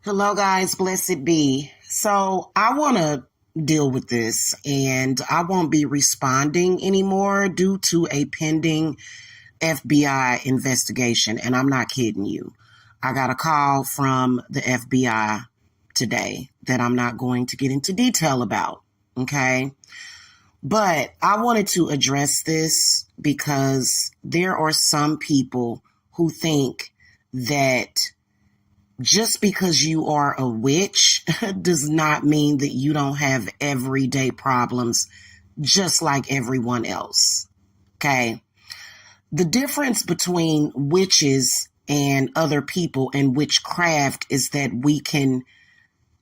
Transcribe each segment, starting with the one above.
Hello, guys. Blessed be. So, I want to deal with this and I won't be responding anymore due to a pending FBI investigation. And I'm not kidding you. I got a call from the FBI today that I'm not going to get into detail about. Okay. But I wanted to address this because there are some people who think that just because you are a witch does not mean that you don't have everyday problems just like everyone else. Okay. The difference between witches and other people and witchcraft is that we can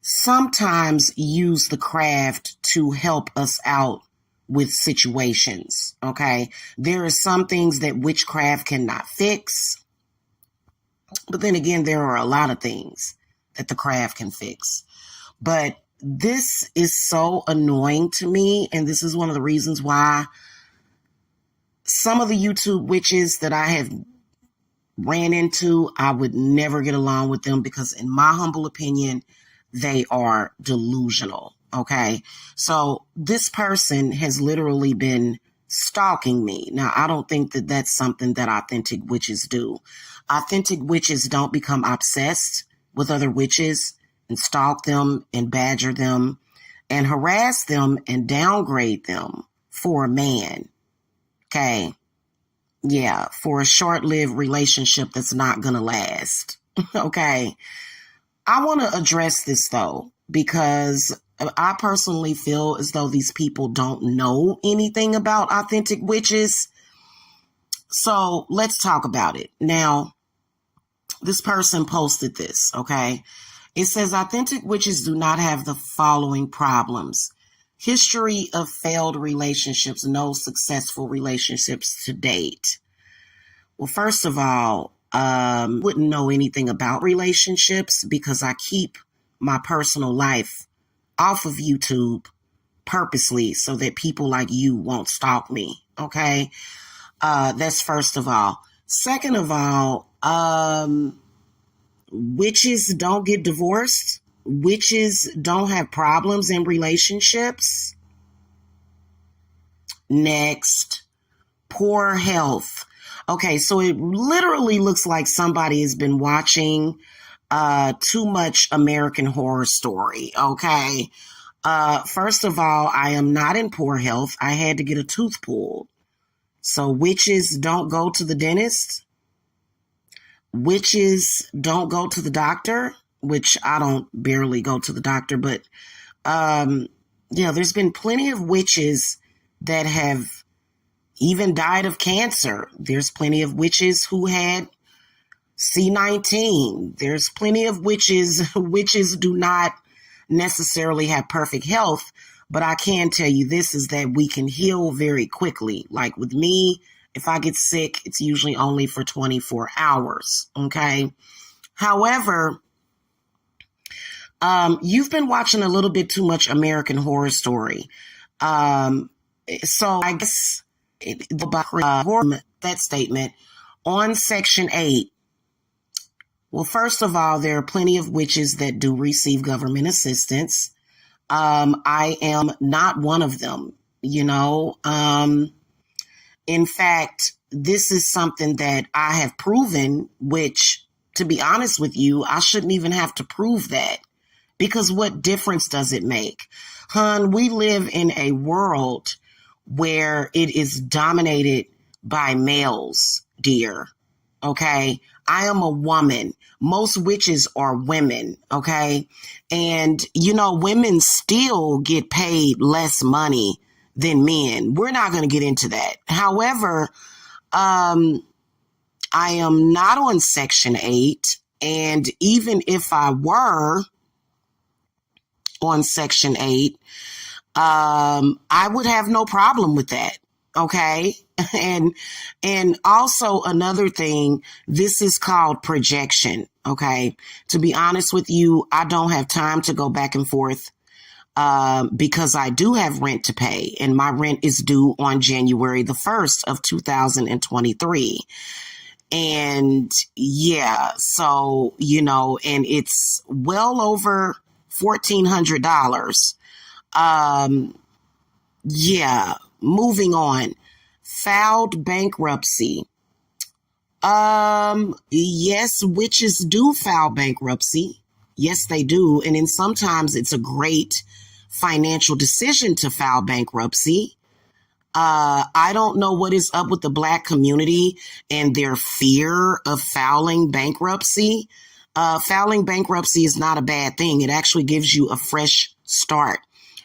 sometimes use the craft to help us out with situations. Okay. There are some things that witchcraft cannot fix. But then again, there are a lot of things that the craft can fix. But this is so annoying to me. And this is one of the reasons why some of the YouTube witches that I have ran into, I would never get along with them because in my humble opinion, they are delusional. Okay. So this person has literally been stalking me. Now, I don't think that that's something that authentic witches do. Authentic witches don't become obsessed with other witches and stalk them and badger them and harass them and downgrade them for a man. Okay. Yeah. For a short-lived relationship that's not going to last. Okay. I want to address this though, because I personally feel as though these people don't know anything about authentic witches. So let's talk about it. Now, this person posted this, okay? It says authentic witches do not have the following problems. History of failed relationships, no successful relationships to date. Well, first of all, wouldn't know anything about relationships because I keep my personal life off of YouTube purposely so that people like you won't stalk me. Okay. That's first of all. Second of all, witches don't get divorced. Witches don't have problems in relationships. Next, poor health. Okay, so it literally looks like somebody has been watching too much American Horror Story. Okay. First of all, I am not in poor health. I had to get a tooth pulled. So witches don't go to the dentist. Witches don't go to the doctor, which I don't barely go to the doctor, but there's been plenty of witches that have even died of cancer. There's plenty of witches who had C19. There's plenty of witches. Witches do not necessarily have perfect health, but I can tell you this is that we can heal very quickly. Like with me, if I get sick, it's usually only for 24 hours. Okay. However, you've been watching a little bit too much American Horror Story. So I guess that statement on Section 8. Well, first of all, there are plenty of witches that do receive government assistance. I am not one of them, you know. In fact, this is something that I have proven, which, to be honest with you, I shouldn't even have to prove that. Because what difference does it make? Hun, we live in a world where it is dominated by males, dear. Okay. I am a woman. Most witches are women. Okay. And, you know, women still get paid less money than men. We're not going to get into that. However, I am not on Section 8. And even if I were on Section 8, I would have no problem with that. Okay. And also another thing, this is called projection. Okay. To be honest with you, I don't have time to go back and forth, because I do have rent to pay and my rent is due on January the 1st of 2023. And yeah, so, and it's well over $1,400. Yeah, moving on. Filed bankruptcy. Yes, witches do file bankruptcy. Yes, they do. And then sometimes it's a great financial decision to file bankruptcy. I don't know what is up with the Black community and their fear of filing bankruptcy. Filing bankruptcy is not a bad thing. It actually gives you a fresh start.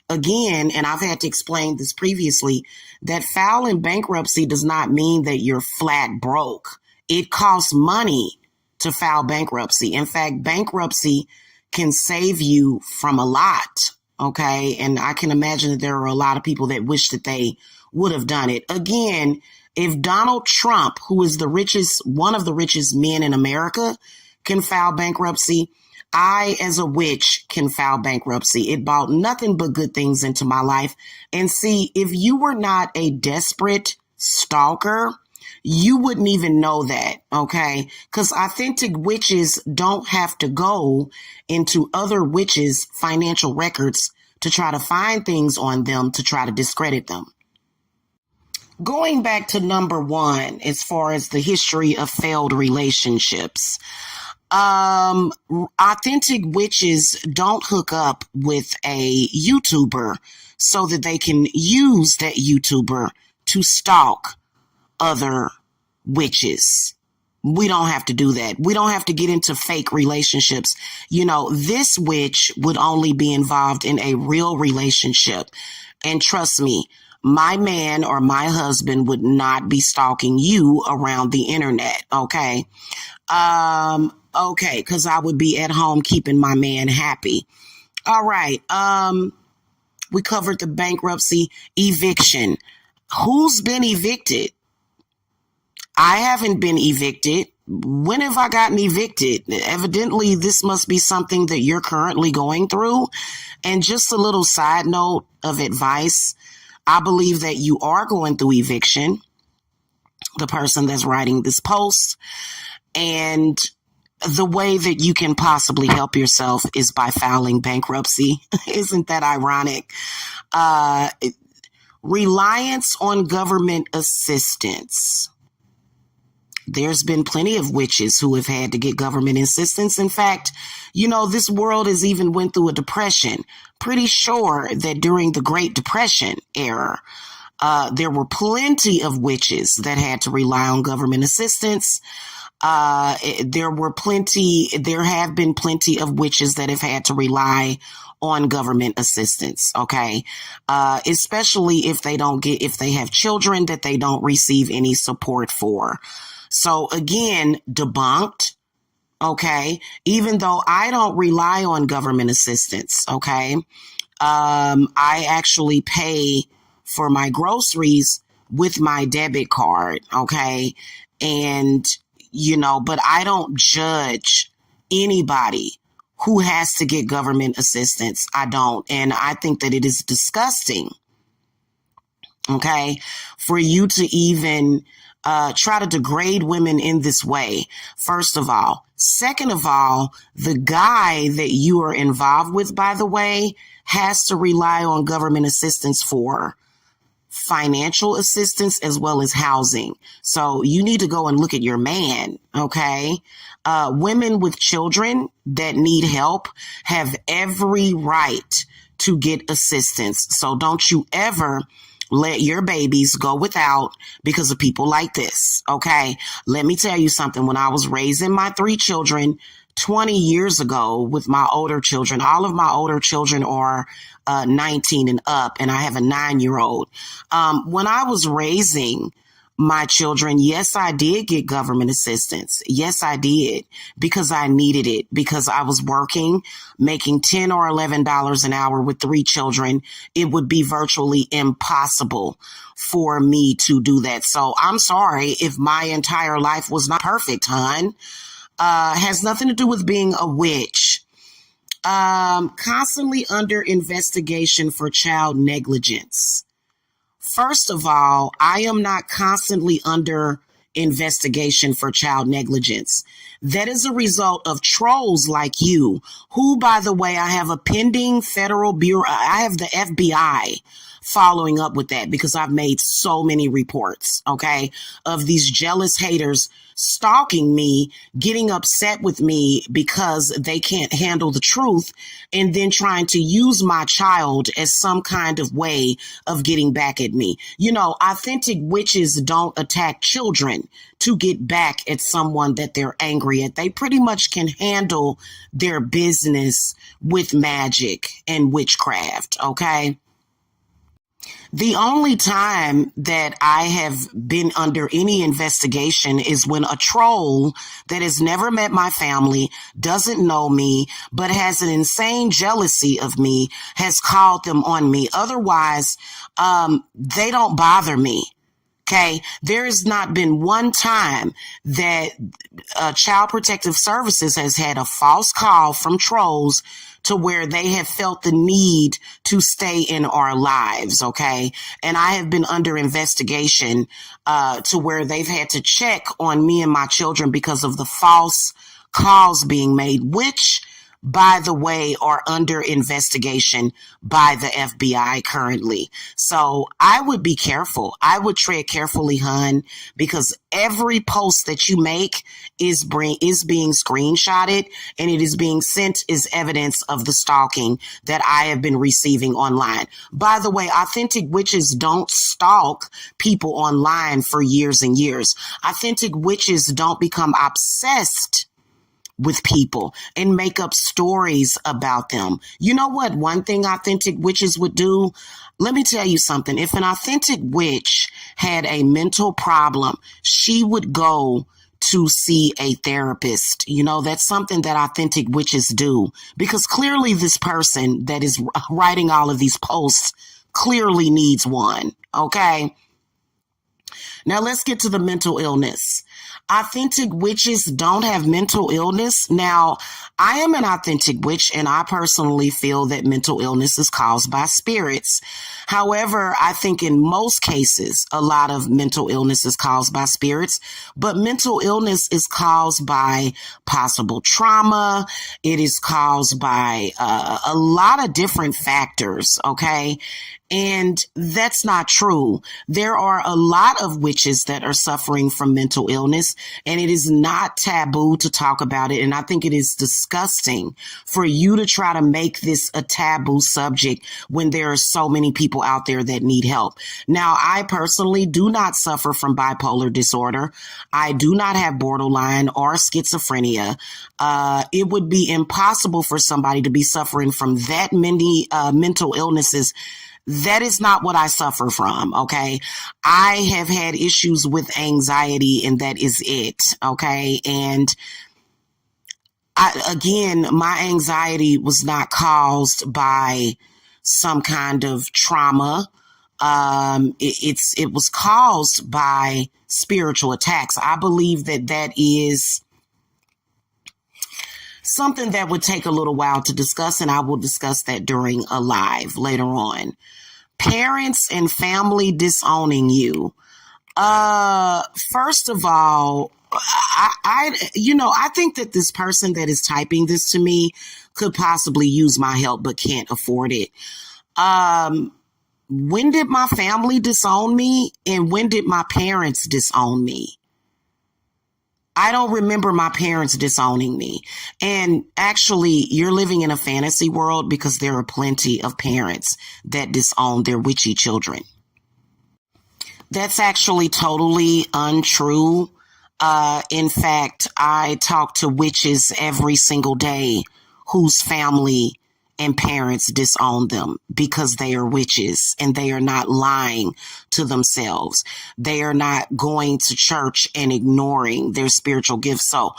Again, and I've had to explain this previously, that filing bankruptcy does not mean that you're flat broke. It costs money to file bankruptcy. In fact, bankruptcy can save you from a lot. Okay. And I can imagine that there are a lot of people that wish that they would have done it. Again, if Donald Trump, who is one of the richest men in America, can file bankruptcy, I, as a witch, can file bankruptcy. It brought nothing but good things into my life. And see, if you were not a desperate stalker, you wouldn't even know that, okay? Because authentic witches don't have to go into other witches' financial records to try to find things on them to try to discredit them. Going back to number one, as far as the history of failed relationships, authentic witches don't hook up with a YouTuber so that they can use that YouTuber to stalk other witches. We don't have to do that. We don't have to get into fake relationships. This witch would only be involved in a real relationship. And trust me, my man or my husband would not be stalking you around the internet. Okay. Okay. Cause I would be at home keeping my man happy. All right. We covered the bankruptcy, eviction. Who's been evicted? I haven't been evicted. When have I gotten evicted? Evidently, this must be something that you're currently going through. And just a little side note of advice. I believe that you are going through eviction, the person that's writing this post. And the way that you can possibly help yourself is by filing bankruptcy. Isn't that ironic? Reliance on government assistance. There's been plenty of witches who have had to get government assistance. In fact, this world has even went through a depression. Pretty sure that during the Great Depression era, there were plenty of witches that had to rely on government assistance. There have been plenty of witches that have had to rely on government assistance. Okay. Especially if they have children that they don't receive any support for. So again, debunked. Okay. Even though I don't rely on government assistance. Okay. I actually pay for my groceries with my debit card. Okay. And, but I don't judge anybody who has to get government assistance. I don't. And I think that it is disgusting. Okay. For you to even try to degrade women in this way, first of all. Second of all, the guy that you are involved with, by the way, has to rely on government assistance for financial assistance as well as housing. So you need to go and look at your man, okay? Women with children that need help have every right to get assistance. So don't you ever let your babies go without because of people like this. Okay. Let me tell you something. When I was raising my 3 children 20 years ago with my older children, all of my older children are 19 and up, and I have a 9-year-old. When I was raising my children, yes, I did get government assistance. Yes, I did, because I needed it, because I was working, making $10 or $11 an hour with 3 children. It would be virtually impossible for me to do that. So I'm sorry if my entire life was not perfect, hon. Has nothing to do with being a witch. Constantly under investigation for child negligence. First of all, I am not constantly under investigation for child negligence. That is a result of trolls like you, who, by the way, I have a pending federal bureau. I have the FBI following up with that because I've made so many reports, okay, of these jealous haters stalking me, getting upset with me because they can't handle the truth, and then trying to use my child as some kind of way of getting back at me. You know, authentic witches don't attack children to get back at someone that they're angry at. They pretty much can handle their business with magic and witchcraft, okay? The only time that I have been under any investigation is when a troll that has never met my family, doesn't know me, but has an insane jealousy of me, has called them on me. Otherwise, they don't bother me. Okay, there has not been one time that Child Protective Services has had a false call from trolls to where they have felt the need to stay in our lives, okay? And I have been under investigation to where they've had to check on me and my children because of the false calls being made, which, by the way, are under investigation by the FBI currently. So I would be careful. I would tread carefully, hun, because every post that you make is being screenshotted, and it is being sent as evidence of the stalking that I have been receiving online. By the way, authentic witches don't stalk people online for years and years. Authentic witches don't become obsessed with people and make up stories about them. You know what? One thing authentic witches would do, let me tell you something. If an authentic witch had a mental problem, she would go to see a therapist. You know, that's something that authentic witches do, because clearly this person that is writing all of these posts clearly needs one. Okay. Now let's get to the mental illness. Authentic witches don't have mental illness. Now, I am an authentic witch, and I personally feel that mental illness is caused by spirits. However, I think in most cases, a lot of mental illness is caused by spirits, but mental illness is caused by possible trauma. It is caused by a lot of different factors, okay? And that's not true. There are a lot of witches that are suffering from mental illness, and it is not taboo to talk about it. And I think it is disgusting for you to try to make this a taboo subject when there are so many people out there that need help. Now, I personally do not suffer from bipolar disorder. I do not have borderline or schizophrenia. It would be impossible for somebody to be suffering from that many mental illnesses. That is not what I suffer from, okay? I have had issues with anxiety, and that is it, okay? And again, my anxiety was not caused by some kind of trauma. It was caused by spiritual attacks. I believe that is something that would take a little while to discuss, and I will discuss that during a live later on. Parents and family disowning you. First of all, I think that this person that is typing this to me could possibly use my help, but can't afford it. When did my family disown me, and when did my parents disown me? I don't remember my parents disowning me. And actually, you're living in a fantasy world, because there are plenty of parents that disown their witchy children. That's actually totally untrue. In fact, I talk to witches every single day whose family and parents disown them because they are witches, and they are not lying to themselves. They are not going to church and ignoring their spiritual gifts. So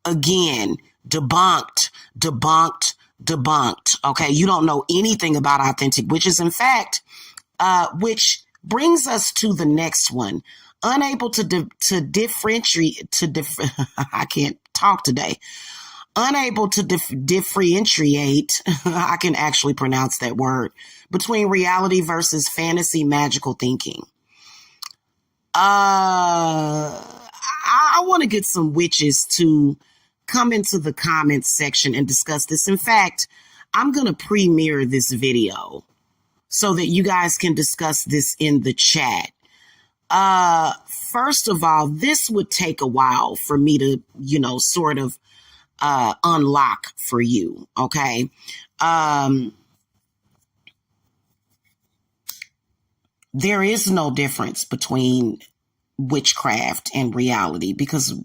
again, debunked. Okay. You don't know anything about authentic witches. In fact, which brings us to the next one. Unable to differentiate, I can't talk today. Unable to differentiate, I can actually pronounce that word, between reality versus fantasy magical thinking. I I want to get some witches to come into the comments section and discuss this. In fact, I'm going to premiere this video so that you guys can discuss this in the chat. First of all, this would take a while for me to, sort of unlock for you. Okay. There is no difference between witchcraft and reality, because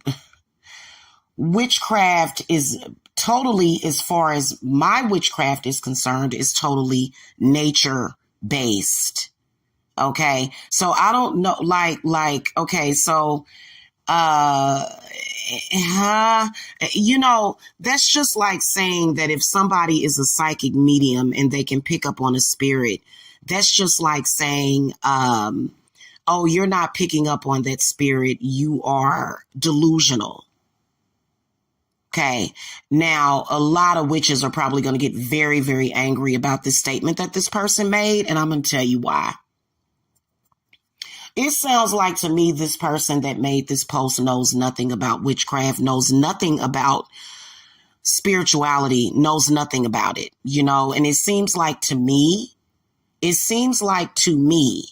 witchcraft is totally, as far as my witchcraft is concerned, is totally nature based. Okay. So I don't know, okay. So, that's just like saying that if somebody is a psychic medium and they can pick up on a spirit, that's just like saying, oh, you're not picking up on that spirit, you are delusional. Okay. Now, a lot of witches are probably going to get very, very angry about this statement that this person made, and I'm going to tell you why. It sounds like to me this person that made this post knows nothing about witchcraft, knows nothing about spirituality, knows nothing about it, and it seems like to me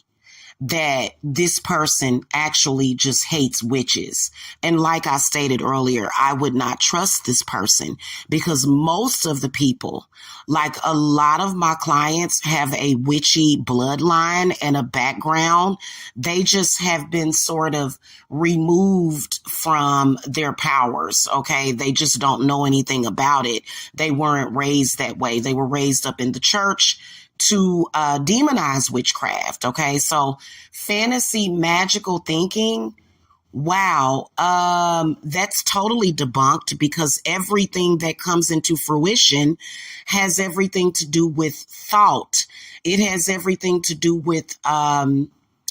that this person actually just hates witches. And like I stated earlier, I would not trust this person because most of the people, like a lot of my clients, have a witchy bloodline and a background. They just have been sort of removed from their powers. Okay. They just don't know anything about it. They weren't raised that way. They were raised up in the church to demonize witchcraft. Okay. So fantasy magical thinking. Wow. That's totally debunked because everything that comes into fruition has everything to do with thought. It has everything to do with,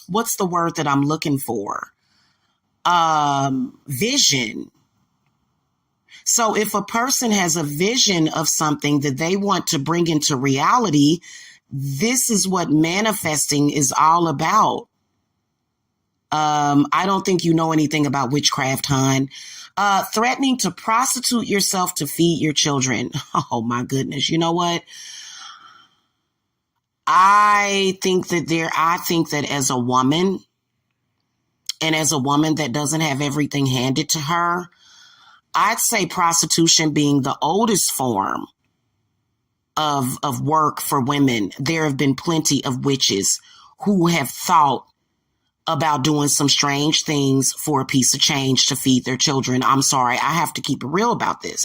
what's the word that I'm looking for? Vision. So if a person has a vision of something that they want to bring into reality, this is what manifesting is all about. I don't think you know anything about witchcraft, hon. Threatening to prostitute yourself to feed your children. Oh my goodness. You know what? I think that as a woman, and as a woman that doesn't have everything handed to her, I'd say prostitution being the oldest form of work for women. There have been plenty of witches who have thought about doing some strange things for a piece of change to feed their children. I'm sorry, I have to keep it real about this.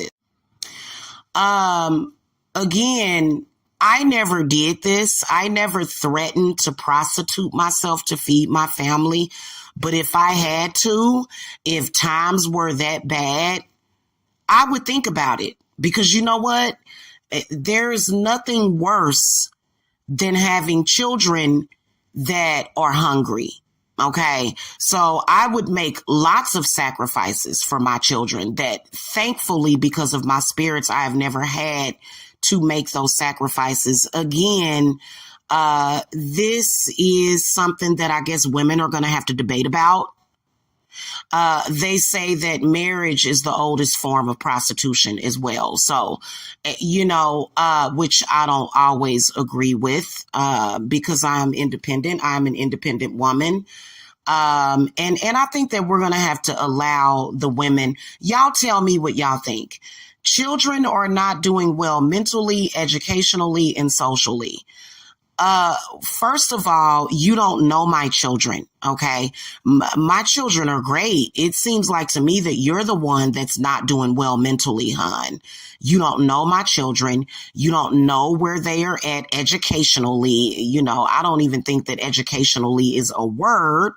Again, I never did this. I never threatened to prostitute myself to feed my family. But if I had to, if times were that bad, I would think about it. Because you know what? There is nothing worse than having children that are hungry. Okay. So I would make lots of sacrifices for my children that thankfully, because of my spirits, I have never had to make those sacrifices. Again, this is something that I guess women are going to have to debate about. They say that marriage is the oldest form of prostitution as well. So, which I don't always agree with, because I'm independent. I'm an independent woman. And I think that we're going to have to allow the women. Y'all tell me what y'all think. Children are not doing well mentally, educationally, and socially. First of all, you don't know my children. Okay. My children are great. It seems like to me that you're the one that's not doing well mentally, hon. You don't know my children. You don't know where they are at educationally. I don't even think that educationally is a word.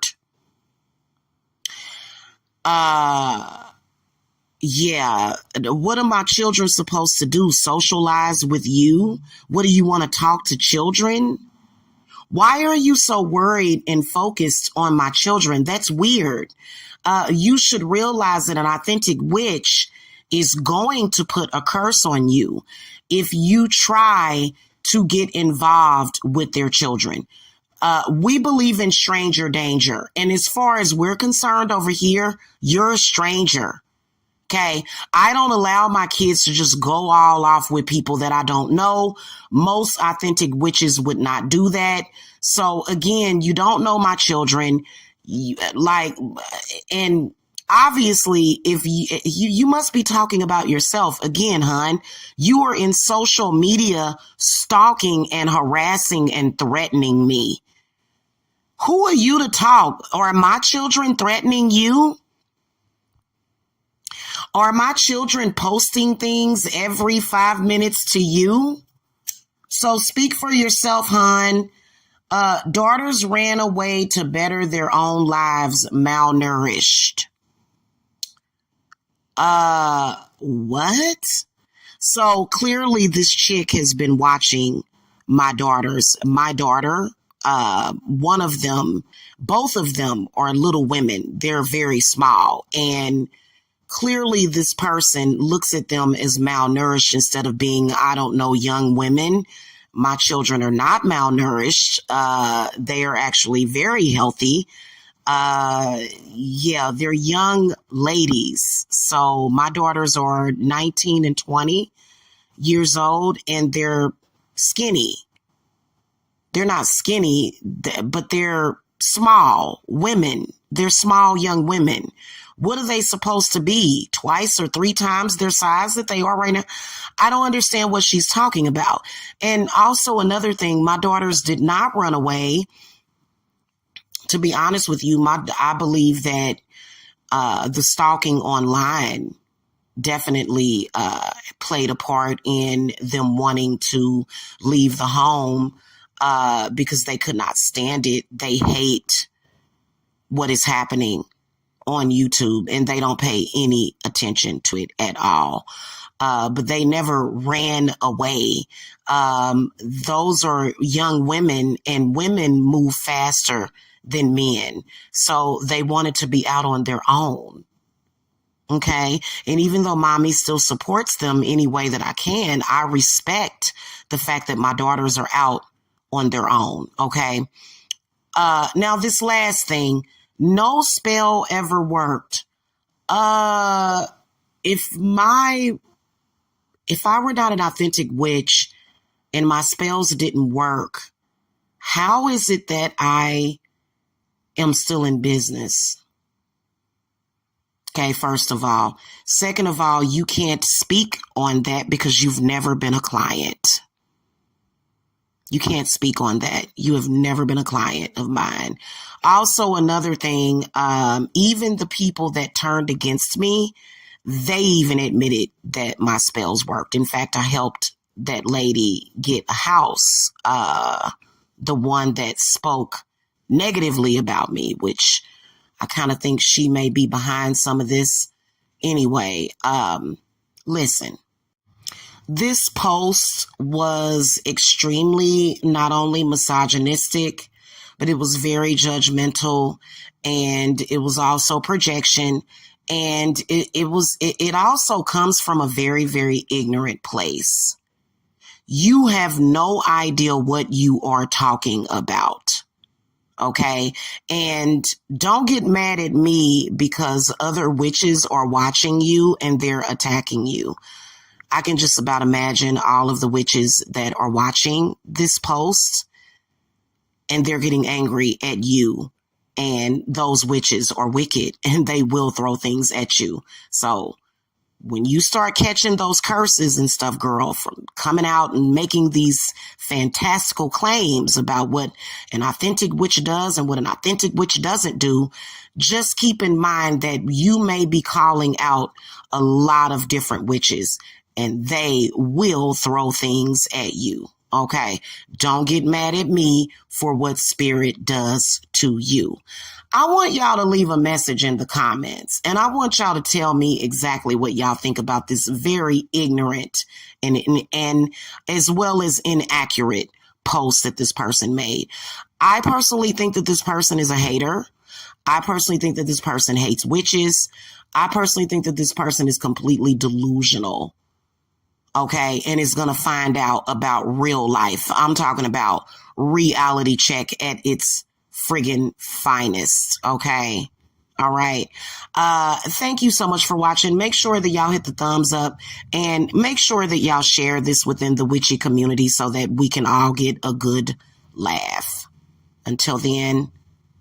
Yeah. What are my children supposed to do? Socialize with you? What do you want to talk to children? Why are you so worried and focused on my children? That's weird. You should realize that an authentic witch is going to put a curse on you if you try to get involved with their children. We believe in stranger danger. And as far as we're concerned over here, you're a stranger. Okay. I don't allow my kids to just go all off with people that I don't know. Most authentic witches would not do that. So again, you don't know my children. And obviously, if you must be talking about yourself again, hon. You are in social media stalking and harassing and threatening me. Who are you to talk? Are my children threatening you? Are my children posting things every 5 minutes to you? So speak for yourself, hon. Daughters ran away to better their own lives, malnourished. What? So clearly this chick has been watching my daughters. My daughter, one of them, both of them are little women. They're very small. And clearly this person looks at them as malnourished instead of being, I don't know, young women. My children are not malnourished. They are actually very healthy. Yeah, they're young ladies. So my daughters are 19 and 20 years old, and they're skinny. They're not skinny, but they're small women. They're small young women. What are they supposed to be? 2 or 3 times their size that they are right now? I don't understand what she's talking about. And also another thing, my daughters did not run away. To be honest with you, I believe that the stalking online definitely played a part in them wanting to leave the home because they could not stand it. They hate what is happening on YouTube, and they don't pay any attention to it at all. But they never ran away. Those are young women, and women move faster than men. So they wanted to be out on their own. Okay. And even though mommy still supports them any way that I can, I respect the fact that my daughters are out on their own. Okay. Now this last thing, no spell ever worked. If I were not an authentic witch and my spells didn't work, how is it that I am still in business? Okay, first of all. Second of all, you can't speak on that because you've never been a client. You can't speak on that. You have never been a client of mine. Also, another thing, even the people that turned against me, they even admitted that my spells worked. In fact, I helped that lady get a house, the one that spoke negatively about me, which I kind of think she may be behind some of this. Anyway, listen, this post was extremely not only misogynistic, but it was very judgmental, and it was also projection. And it also comes from a very, very ignorant place. You have no idea what you are talking about. Okay. And don't get mad at me because other witches are watching you and they're attacking you. I can just about imagine all of the witches that are watching this post, and they're getting angry at you. And those witches are wicked and they will throw things at you. So when you start catching those curses and stuff, girl, from coming out and making these fantastical claims about what an authentic witch does and what an authentic witch doesn't do, just keep in mind that you may be calling out a lot of different witches, and they will throw things at you. Okay. Don't get mad at me for what spirit does to you. I want y'all to leave a message in the comments, and I want y'all to tell me exactly what y'all think about this very ignorant and as well as inaccurate post that this person made. I personally think that this person is a hater. I personally think that this person hates witches. I personally think that this person is completely delusional. Okay. And it's going to find out about real life. I'm talking about reality check at its friggin' finest. Okay. All right. Thank you so much for watching. Make sure that y'all hit the thumbs up and make sure that y'all share this within the witchy community so that we can all get a good laugh. Until then,